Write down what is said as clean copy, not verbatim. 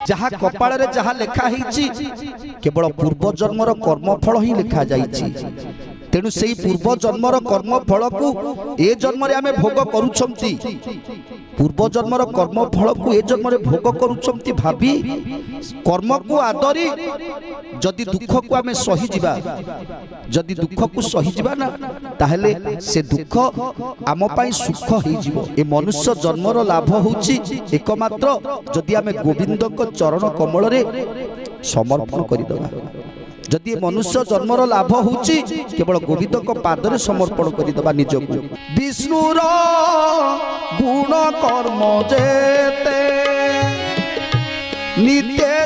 जहाँ कपाल रे जहाँ लेखा ही केवल पूर्व जन्मर कर्मफल ही लिखा जाइछि। तेणु से पूर्व जन्मर कर्मफल को ए जन्म आमे भोग करूछंती, पूर्व जन्मर कर्मफल को ए जन्म भोग करूछंती भाभी कर्म को आदरी जदि दुख को आमे सही जिबा, जदि दुख को सही जिबा ना ताहले से दुख आम पाई सुख ही जिवो। ए मनुष्य जन्मर लाभ होछि एकमात्र जदि आमे गोविंद को चरण कमल रे समर्पण करि दबा। जदि मनुष्य जन्मर लाभ होछि केवल गोविंद को पादरे समर्पण करि दबा निजको। विष्णुर गुण कर्म जेते नित्य